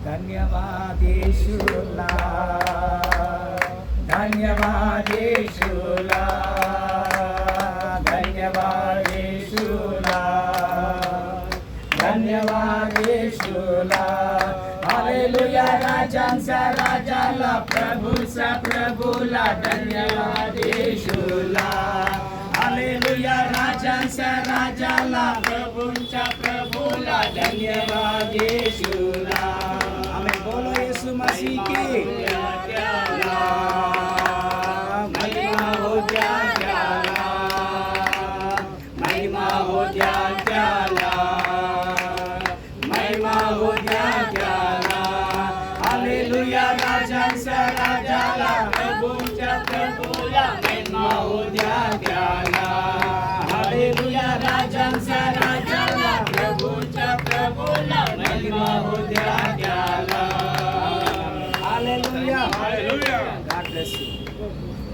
धन्यवाद येशूला, धन्यवाद येशूला, धन्यवाद येशूला, धन्यवाद येशूला. हालेलुया. राजांचा राजाला, प्रभूचा प्रभूला, धन्यवाद येशूला. हालेलुया. राजांचा राजाला, प्रभूंच्या प्रभूला, धन्यवाद येशूला. आमेन. बोलो यीशु मसीह की महिमा हो द्या त्याला, महिमा हो द्या त्याला, महिमा हो द्या त्याला. हालेलुया. राजांचा राजाला, प्रभूंच्या प्रभूला, महिमा हो द्या त्याला. हालेलुया. राजांचा राजाला, प्रभूंच्या प्रभूला, महिमा हो द्या त्याला. Hallelujah. Hallelujah. God bless you.